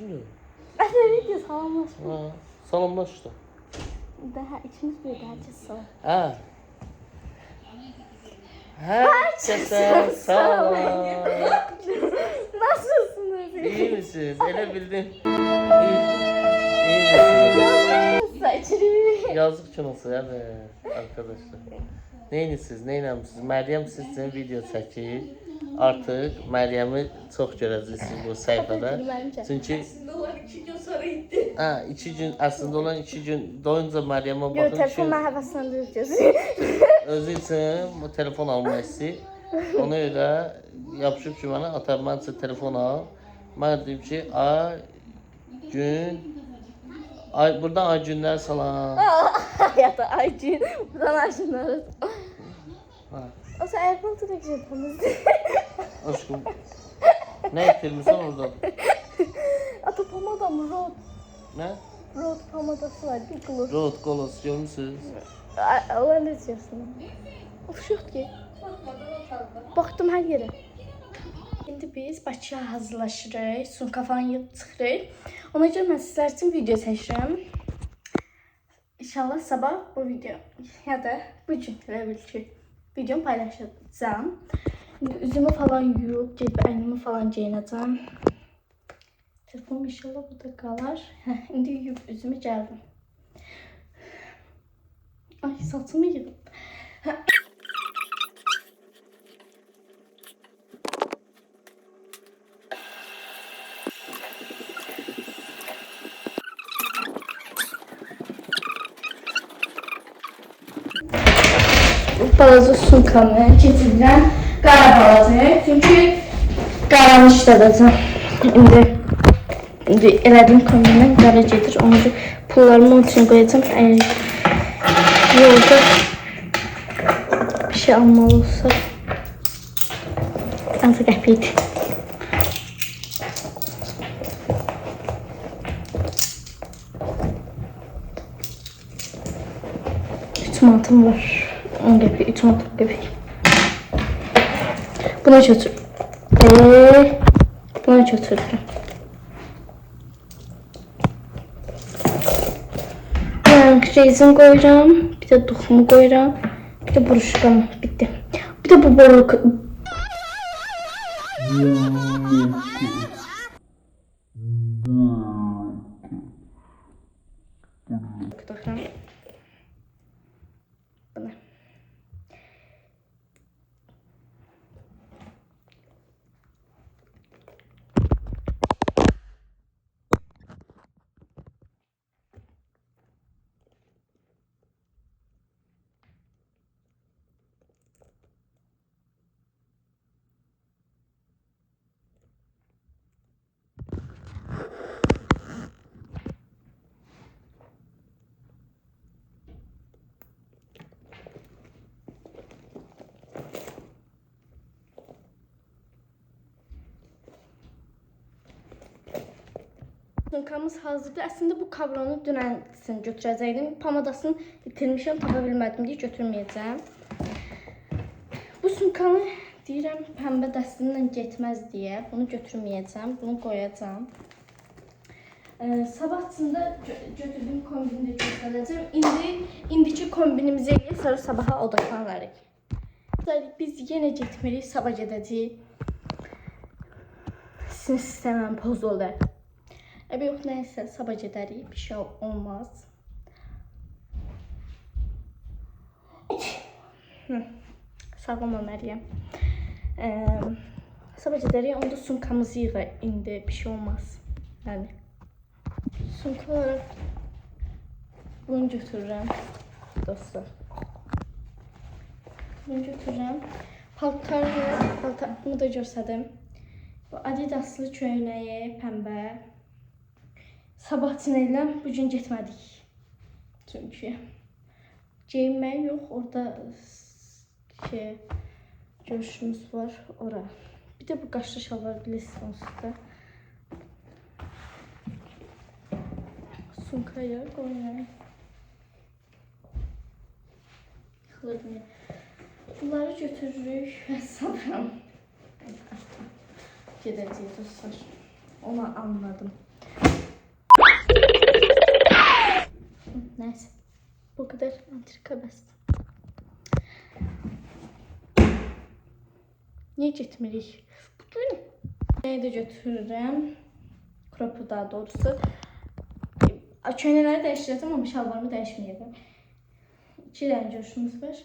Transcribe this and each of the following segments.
Şimdi. video salamlaşma. Ha, salamlaş işte. Daha ikimiz bir herkes salam. Ha. Herkese salam. Nasılsınız? İyi misiniz? Ele bildim. İyi misiniz? Saçını. Yazık çınası evet arkadaşlar. Neyiniz? Neynəmsiniz? Məryəm sizin video çəkir. Artıq Məryəmi çox görəcəksiniz bu sayfada. Çünki Aslında olan 2 gün sonra gitti. ha 2 gün əslində olan 2 gün doyunca Məryəmə Yo, baxın telefon ki həvəsləndirəcəz. özü üçün bu telefon almaq istəyir. Ona görə yapışıb ki mənə ata mən sizə telefon al. Mən deyim ki ay gün ay buradan ay günlər salam. Hayata Aycin. Buradan aşınlarız. Ha. O sen ayaklarını tutacak temizdi. Aşkım. Ne ettirmişsin orada? Ata pomada mı? Rod. Ne? Rod pomadası var. Bir kılıf. Road Golos görmüşsünüz. Olan ne diyorsun? Of şu yok ki. Bakmadan otağında. Baktım her yere. Şimdi biz Bakıya hazırlaşırıq. Sumka falan yığıb çıxırıq. Ona görə mən sizlər üçün video çəkirəm. İnşallah sabah bu video ya da bu gün elə bil ki videomu paylaşacağım. Şimdi üzümü falan yuyub, gedib əynimi falan geyinəcəm. Telefonum inşallah burada qalar. İndi yuyub üzümü gəldim. Ay saçımı yığıb. Balaca sumkamı getirirəm. Qara balaca. Çünki qaranı işlədəcəm. İndi elədiyim kombindən qara gedir. Ona görə pullarımı onun üçün qoyacağım. Əgər yolda bir şey almalı olsa azı qəpiydi. Üç mantım var. 10 qəpik, 3 manat qəpik. Buna götür. Buna götürdüm. Rezin koyacağım. Bir de toxumu koyacağım. Bir de buruşqam. Bitti. Bir de bu borluq. Bu ne? Sumkamız hazırdır. Əslində bu kabronu dünənsin götürəcəkdim. Pomadasını itirmişəm, tapa bilmədim deyə götürməyəcəm. Bu sumkanı deyirəm pəmbə dəstindən getməz deyə bunu götürməyəcəm. Bunu qoyacağam. Sabahçında götürdüyüm kombini də göstərəcəm. İndiki kombinimizi eləyək, sonra sabaha odaqlanarıq. Biz yenə getmirik, sabah gedəcəyik. Sinir sistemim pozuldu. Yox, nəysə, sabah gedərik, bir şey olmaz. Sağ olma Məryəm. Sabah gedərik, onda sumkamızı yığaq indi, bir şey olmaz. Yəni, sumka olaraq bunu götürürəm, dostlar. Bunu götürürəm. Paltarımı da göstərdim. Bu Adidaslı köynəyi, pəmbə. Sabah çinələm, bugün getmədik. Çünki geyinmək yox, orada görüşümüz var ora. Bir de bu qaşlı şalvar bilirsiniz onsuz Sumkaya qoyayım. Yıxılır niyə? Bunları götürürük və sabram. Gedəcəyik dostlar. Onu anladım. Neyse. Bu kadar antrika bəs. Niye getmirik? Bugün neyi de götürürüm. Kropu daha doğrusu. Çöynələri dəyişdirəcəm, amma şalvarımı dəyişməyəcəm. 2 dənə görüşümüz var.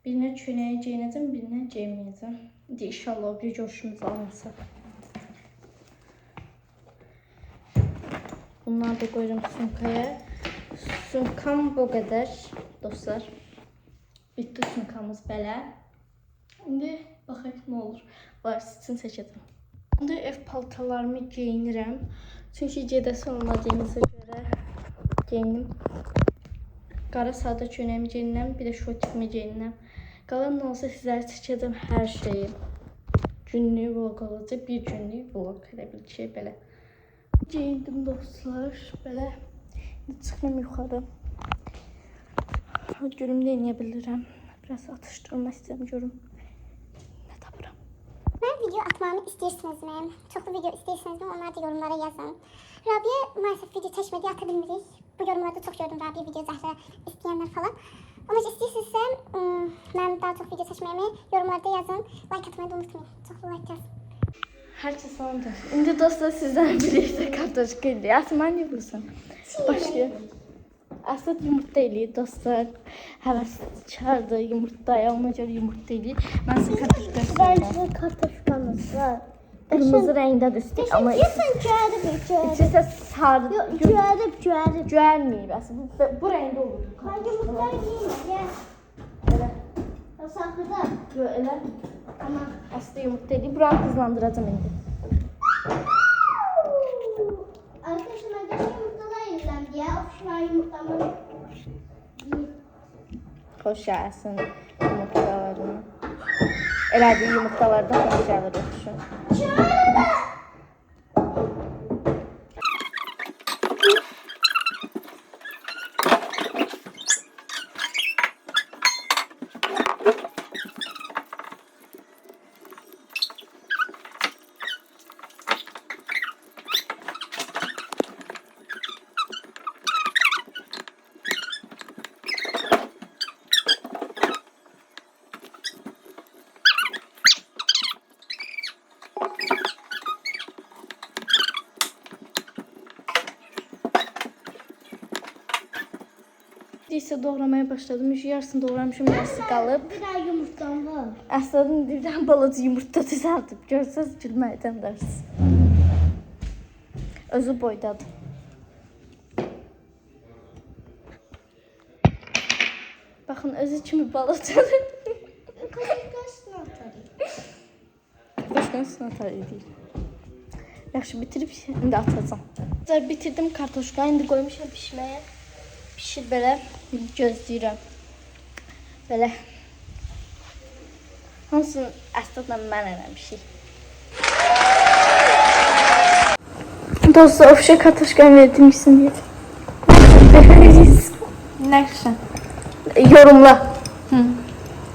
Birinə çöynəyi geyinəcəm, birinə geyməyəcəm. İnşallah o bir görüşümüz alınsa. Bunları da koyuyorum sumkaya. Sumkam bu kadar dostlar. Bitti sumkamız belə. İndi baxaq nə olur. Var sizin seçəcəm. İndi ev paltarlarımı geyinirəm. Çünki gedəsi olmadığımıza görə geyinim. Qara sadə çöynəyimi geyinirəm, bir də şortimi geyinirəm. Qalan nə olsa sizlərə çəkəcəm hər şeyi. Günlük vlog olacaq, bir günlük vlog elə bil ki, belə. Geyindim dostlar, belə. Çıxım yuxarı. Görüm də eləyə bilirəm. Biraz atışdırma istəyirəm, görüm. Nə tapıram. Mən video atmamı istəyirsinizmi? Çoxlu video istəyirsinizmi? Onları da yorumlara yazın. Rabiyə maalesef video çəkmədi, ata bilmirik. Bu yorumlarda çox gördüm Rabiyə video Zəhra istəyənlər falan. Amma istəyirsinizsə, mən daha çox video çəkməyimi yorumlarda yazın. Like atmayı da unutmayın. Çoxlu like yazın. Herkes sandı. İndi dostlar sizden birlikte kartoşka ediyor. Asma ne vursun? Başlıyor. Aslında yumurta eləyir dostlar. Həvəskardır yumurtaya, ona görə yumurta eləyir. Mən sizə kartoşka istəyirəm. Bence kartofkamız var. Qırmızı rəngdədir üstü, amma içində sarı. Cüərməyib aslında. Bu rəngdə olur. Ben yumurtayı yiyeyim. Gel. Elə. Saklıda. Elə. Amma aslında yumurta eləyir. Buranı hızlandıracağım indi. Arkadaşlar ben de yumurtalar yiyeceğim diye. Of şu an yumurtamı. Xoş gəlsin yumurtalarını. Elədi yumurtalardan xoş gəlir oxşu. İşte doğramaya başladım. Yarısını doğramışım, yarısı qalıb. Bir daha yumurtam var. Aslında birdən balaca yumurta düzəltib. Görsəz gülməkdən dərsiniz. Özü boydadır. Baxın, özü kimi balacadır. Kaşıklaştın atarım. Başqanın üstünə atar edir. Yaxşı, bitirib indi atacağım. Bitirdim kartoşka, indi qoymuşam pişməyə. Pişir belə, gözləyirəm. Belə. Hansını əslində mən eləmişik. Dostlar, ofşa kartoşkanı verdim gitsin diye. Neyse. Yorumla.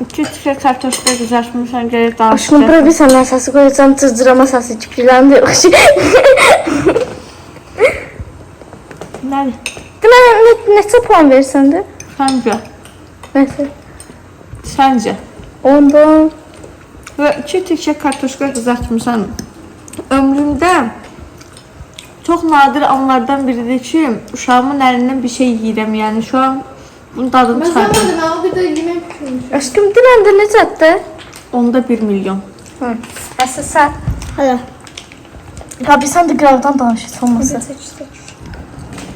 2 tükə kartoşka qızartmışam, gerek daha Aşkım, bura bir senden səsi koyacağım, cırcırama səsi çıkılandı. Nədir? Demə, neçə puan verirsən də? Səncə? Nəsə? Səncə? Ondan. Və 2 tükə kartoşka qızartmışam. Ömrümdə çox nadir anlardan biridir ki, uşağımın əlindən bir şey yiyirəm. Yəni şu an bunun dadını çıxardım. Ben o bir de yemek pişirmişim. Aşkım, dinən də necədir? Onda 1 milyon. Əsas sən. Hələ. Rabi, sən də qravdan danışıç olmasa.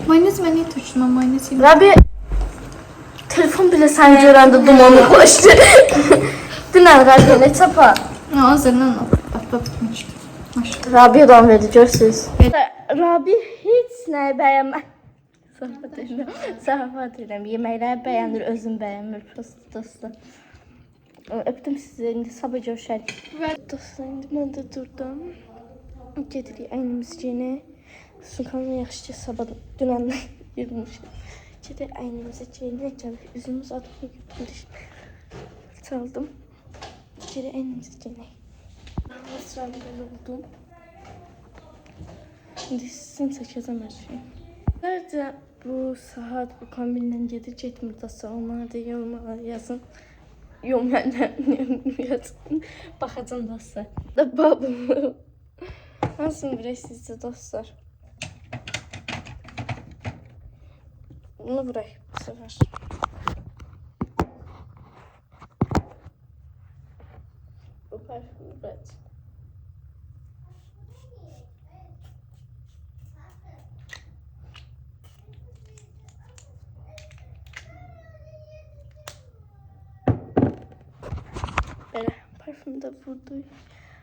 Mayonez mən niyə tökməm? Mayonez yeməm. Rabi, telefon bile səni görəndə dumanlıqlaşdı. Dinən Rabi, neçə puan? Azərlə atlatmışdım. Rabi adam verdi, görsünüz. Rabi heç nəyi bəyənmə. Zarafat edirəm. Yeməkləri bəyənir, özüm bəyənmir. Prosto dostlar. Öpdüm sizi, indi sabah görüşərik. Dostlar, indi mən də durdum. Gedirik əynimizi geyinək. Sultanın yaxşıca sabah dünəndən yürümüşəm. Gedək əynimizi geyinək, gəlib üzümüz adını götürük. Çaldım. Gedək əynimizi geyinək. Sıramda oldum. İndi sizin çəkəcəm hər şeyi. Sadəcə bu saat bu kombinlə gedir, getmir dostlar. Onlara da yorumlara yazın. Yok ben yazın. Bakacağım dostlar. Da babamı. Nasıl bırak sizce dostlar? Bunu bırak bu sefer. Bu parfümü bırak. Böyle parfüm de burada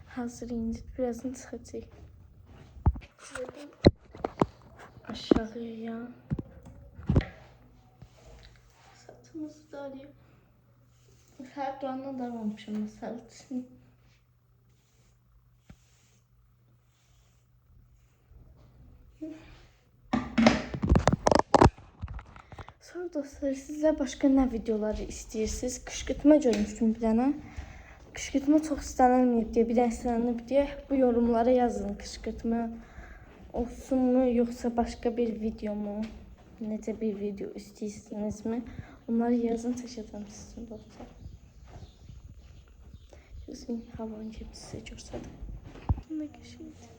hazır indi. Birazdan çıkacak. Aşağıya. Satımızı da alayım. Her doğanla da almamışım mesela. Sonra dostlar sizə başqa nə videoları istəyirsiniz? Qışqırtma görmüşdüm bir dənə. Qışqırtma çox istənilməyib deyə bir dənə istənilib deyə bu yorumlara yazın. Qışqırtma olsunmu yoxsa başqa bir video mu? Necə bir video istəyirsinizmi? Onları yazın, çəkəcəm sizin dostlar. Sizin havanı gibi sizə görsədim. Ne qəşəngdir.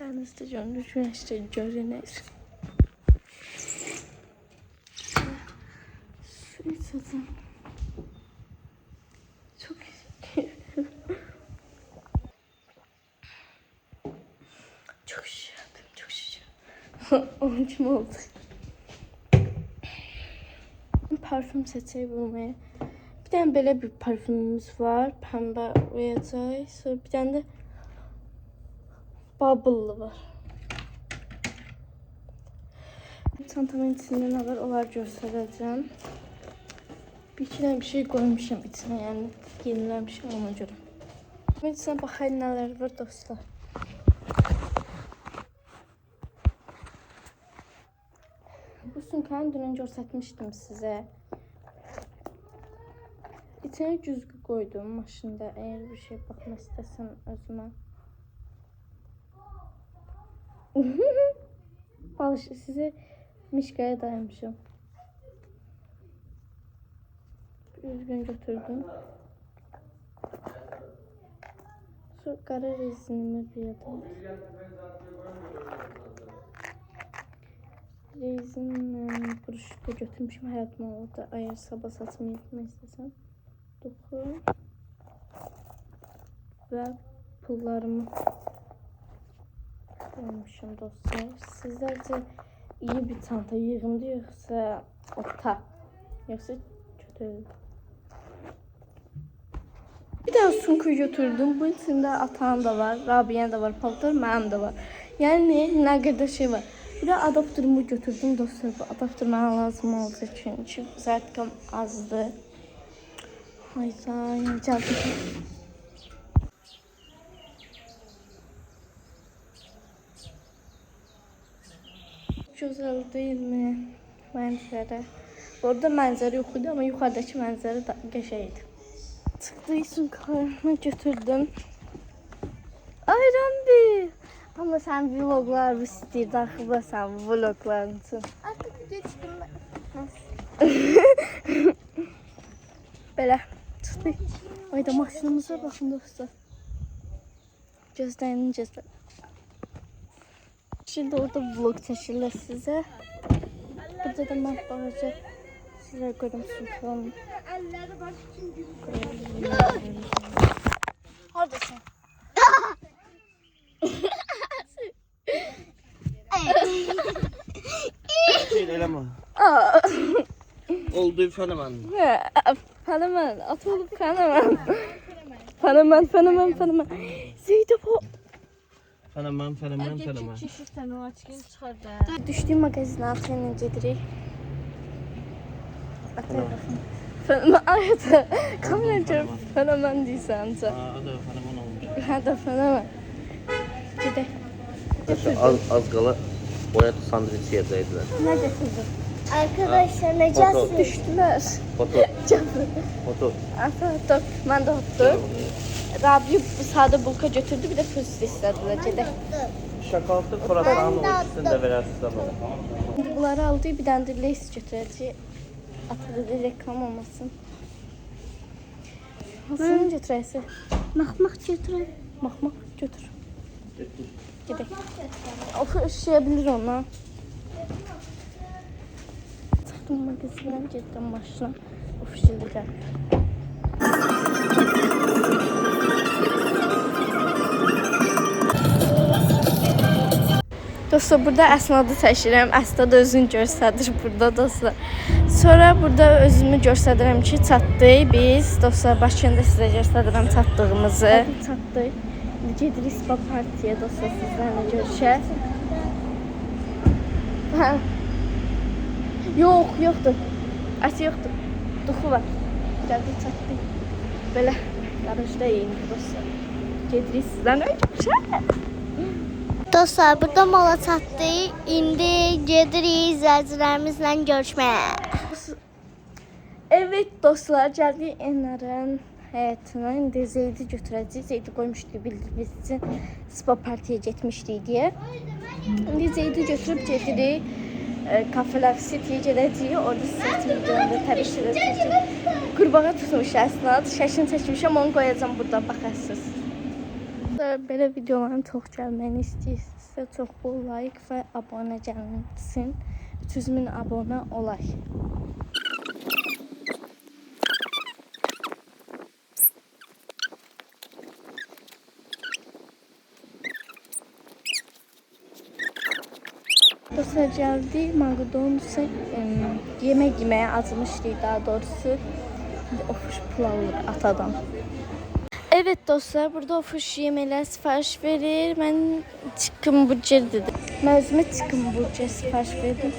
Dənizdə görünür, güneşdə görünür. Su içəcəm. Çok üşüdüm. Çok üşüdüm, çok üşüdüm. Onun için oldu. Parfüm seçeyi bulmaya. Bir tane böyle bir parfümümüz var. Pembe uyacak. Sonra bir tane de bubble'lı var. Çantamın içinde ne var? Onlar göstereceğim. Bir iki tane bir şey koymuşum içine, yani yenilemişim ona göre. Bunun içine bakayım neler var dostlar. Bu sümkanı dün önce göstermiştim size. İçine güzgü koydum maşında, eğer bir şey bakmak istesem özüme. Balış size mişkaya dayanmışım. Üzgün götürdüm. Sonra kara rezinimi bir adım. Rezinle buruşu da götürmüşüm hayatıma orada. Eğer sabah saçımı yapmak istesem. Dokun. Ve pullarımı koymuşum dostlar. Sizlerce iyi bir çanta yığımdı yoksa ota, yoksa kötü. Bir daha sunku götürdüm. Bu içinde atan da var, Rabia'nın da var, paltar, mənim de var. Yani ne kadar şey var. Bir de adaptörümü götürdüm dostlar. Bu adaptör bana lazım olacak çünkü zaten azdı. Hayda, geldim. Güzel değil mi? Mənzərə. Orada mənzərə yox idi, amma yuxarıdakı mənzərə da qəşəngdir. Çıxdıysın karnına götürdüm. Ayran bir. Ama sen vloglar istəyir, daxılasan vlogların üçün. Artık video çıktım. Belə çıxdı. Ayda maşınımıza baxın dostlar. Gözləyin, gözləyin. Şimdi orada vlog çəkirlər sizə. Burada da mən balaca sizə qoydum sultanım. Haradasın? Şey eleme. Oldu fenomen. Fenomen, at olup fenomen. Fenomen. Zeynep o. Fenomen. Düşdüyüm magazinə atıyla gedirik. Ataya baxın. Fenomen, ayda. Kamera görüb fenomen deyirsən ancaq. O da fenomen olmuş. Hə də fenomen. Gedək. Az qala boya sandviç yiyəcəkdilər. Nə getirdin? Arkadaşlar necəsiniz? Düşdülər. Foto. Canım. Foto. Ata, top. Mən də hotdog. Rabi sade bulka götürdü, bir de fıs istediler. Gedək. Şokoladlı kruvasanın o ikisini de verərsiniz bana. Şimdi bunları aldı, bir dənə də Lays götürəcək. Atada da reklam olmasın. Hansını götürəsi? Mahmak götürün. Mahmaq götür. Gedək. O üşüyebilir ona. Çıxdım magazindən, getdim maşına. Üşüdülər. Dostlar, burada Əsnadı çəkirəm. Əsnad özünü göstərir burada dostlar. Sonra burada özümü göstərirəm ki, çatdıq biz. Dostlar, başında sizə göstərirəm çatdığımızı. Çatdıq. Gedirik spa partiyə dostlar, sizlərlə görüşək. Hə. Yoxdur. Əsi yoxdur. Duxu var. Gəldik, çatdıq. Belə qarajda indi dostlar. Gedirik sizlərlə görüşək. Dostlar, burada mola çatdı. İndi gedirik izləyicilərimizlə görüşməyə. Evet dostlar, gəldik Enarın həyatına. İndi Zeydi götürəcəyik. Zeydi qoymuşdu bildirmək üçün spa partiyə getmişdik deyə. İndi Zeydi götürüb gedirik Kafeler City'yə gedəcəyik. Orada sizə videomda təbii ki edəcəyik. Qurbağa tutmuş Əsnad. Şəkilini çəkmişəm, onu qoyacağım burada, baxarsınız. Belə videoların çox gəlməyini istəyirsinizsə çox bol like və abunə gəlsin. 300.000 abunə olaq. Dostlar, gəldik McDonald's'a yemək yeməyə acımışdık daha doğrusu. Ofuş pul alır atadan. Evet dostlar, burada ofuş yeməklər sifariş verir. Mən chicken burger dedim. Mən özümə chicken burger sifariş verdim.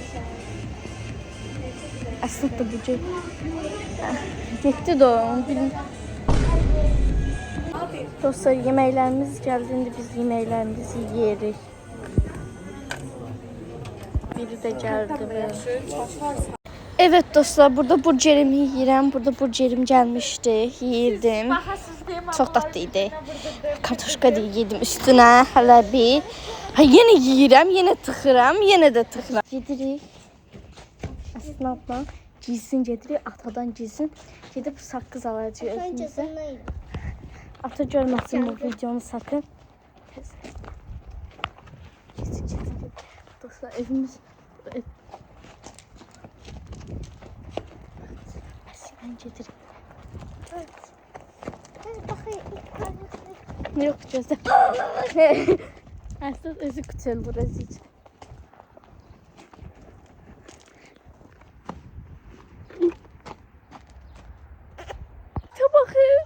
Aslında burger. Getdi də onu bilin. Dostlar, yeməklərimiz gəldi. İndi biz yeməklərimizi yeyirik. Biri də gəldi. Evet dostlar, burada burgerimi yiyirəm. Burada burgerim gəlmişdi, yiyirdim. Çox dadlıydı. Kartoşka da yedim üstünə, hələ bir. Yenə yiyirəm, yenə tıxıram, yenə də tıxıram. Gedirik. Əsnadla gizlin gedirik, atadan gizlin. Gedib saqqız alacağıq özümüzə. Ata görməsin bu videonu sakın. Dostlar, evimiz... Mən gedirik. Yok, gözlə. Əsnad özü küçəl burası için. Bakın.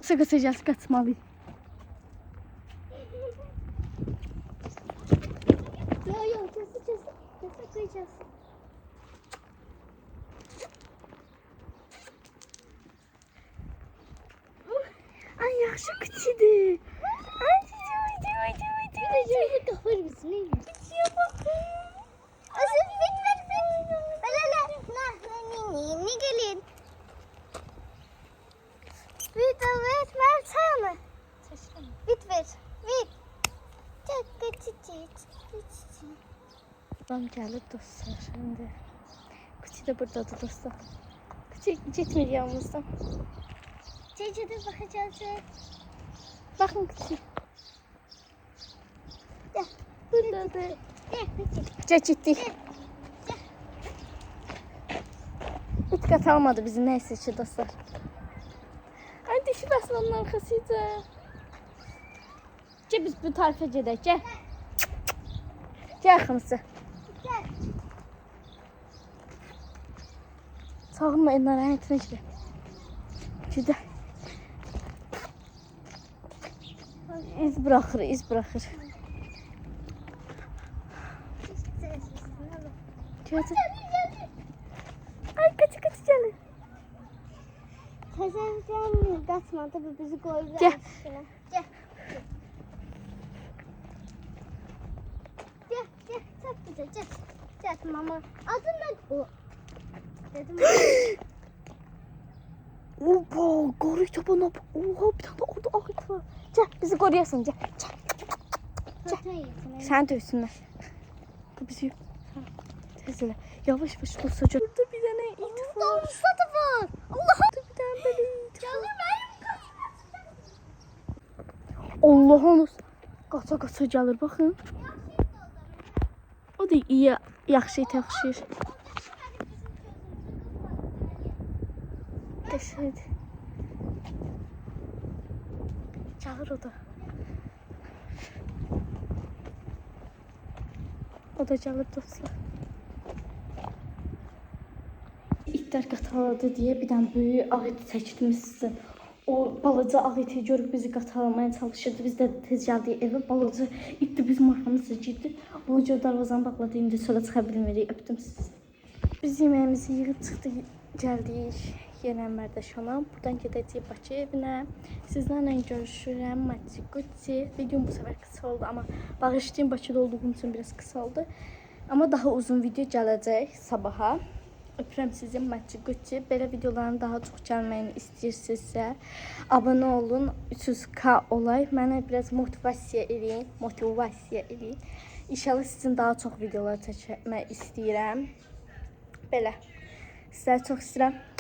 Sıkışacağız, kaçmalıyız. Yok, keseceğiz. Ay yaxşı küçüdür. Ay Şöyle kafayı mısın? Ne? Küçüğe bakın. Azın ver. Ne gelin? Bir ver, Mert'e. Bit ver. Adam gəlir dostlar şimdi. Küçü de buradadır dostlar. Küçü getmir yanımızdan. Çeçede bakacağız. Bakın küçü. Gel. Buradadır. Gel. Gittik. Hiç kat almadı bizim neyse ki dostlar. Ay dişi basmanın arkasıydı. Gel biz bu tarafa gidelim. Gel. Gel yaxınısı. Gel. Sağınma Enar'ın həyatına gidelim. Gidelim. İz bırakır. Gördün. Ay kaçı gelir. Teyzemden kaçmadı, bu bizi koydu. Gel. Gel. Çok güzel, gel. Gel mama. Adın ne bu? Opa, qarı tabana. Oha, bir tane orada ağaç var. Gel, bizi qoruyasın, gel. Sən döysünlər. Bu bizi tezlə. Yavaş-yavaş dostacaq. Burada bir dənə it var. Davuzda da var. Allah'ım. Bir dənə belə it var. Allah'ım. Qaça-qaça gəlir, baxın. O da iyi, yaxşı təxşir. Qəşəngdir. Gəlir o da. O da gəlir dostlar. İtlər qataladı deyə bir dənə böyük ağ iti çəkdim sizə. O balaca ağ iti görüb bizi qatalamaya çalışırdı. Biz də tez gəldik evə. Balaca itdi bizim arxamızda girdi. Ona görə darvazanı bağladı. İndi sonra çıxa bilmirik. Öpdüm sizi. Biz yeməyimizi yığıb çıxdıq, gəldik yenə Mərdəşana. Buradan gedəcəyik Bakı evinə. Sizlərlə görüşürəm. Maçi Gucci. Videom bu səfər qısa oldu, amma bağışlayın, Bakıda olduğum üçün biraz qısa oldu. Amma daha uzun video gələcək sabaha. Öpürəm sizi, Maçi Gucci. Belə videoların daha çox gəlməyini istəyirsinizsə, abunə olun. 300k olay. Mənə biraz motivasiya eləyin. İnşallah sizin daha çox videolar çəkmək istəyirəm. Belə. Sizləri çox istəyirəm.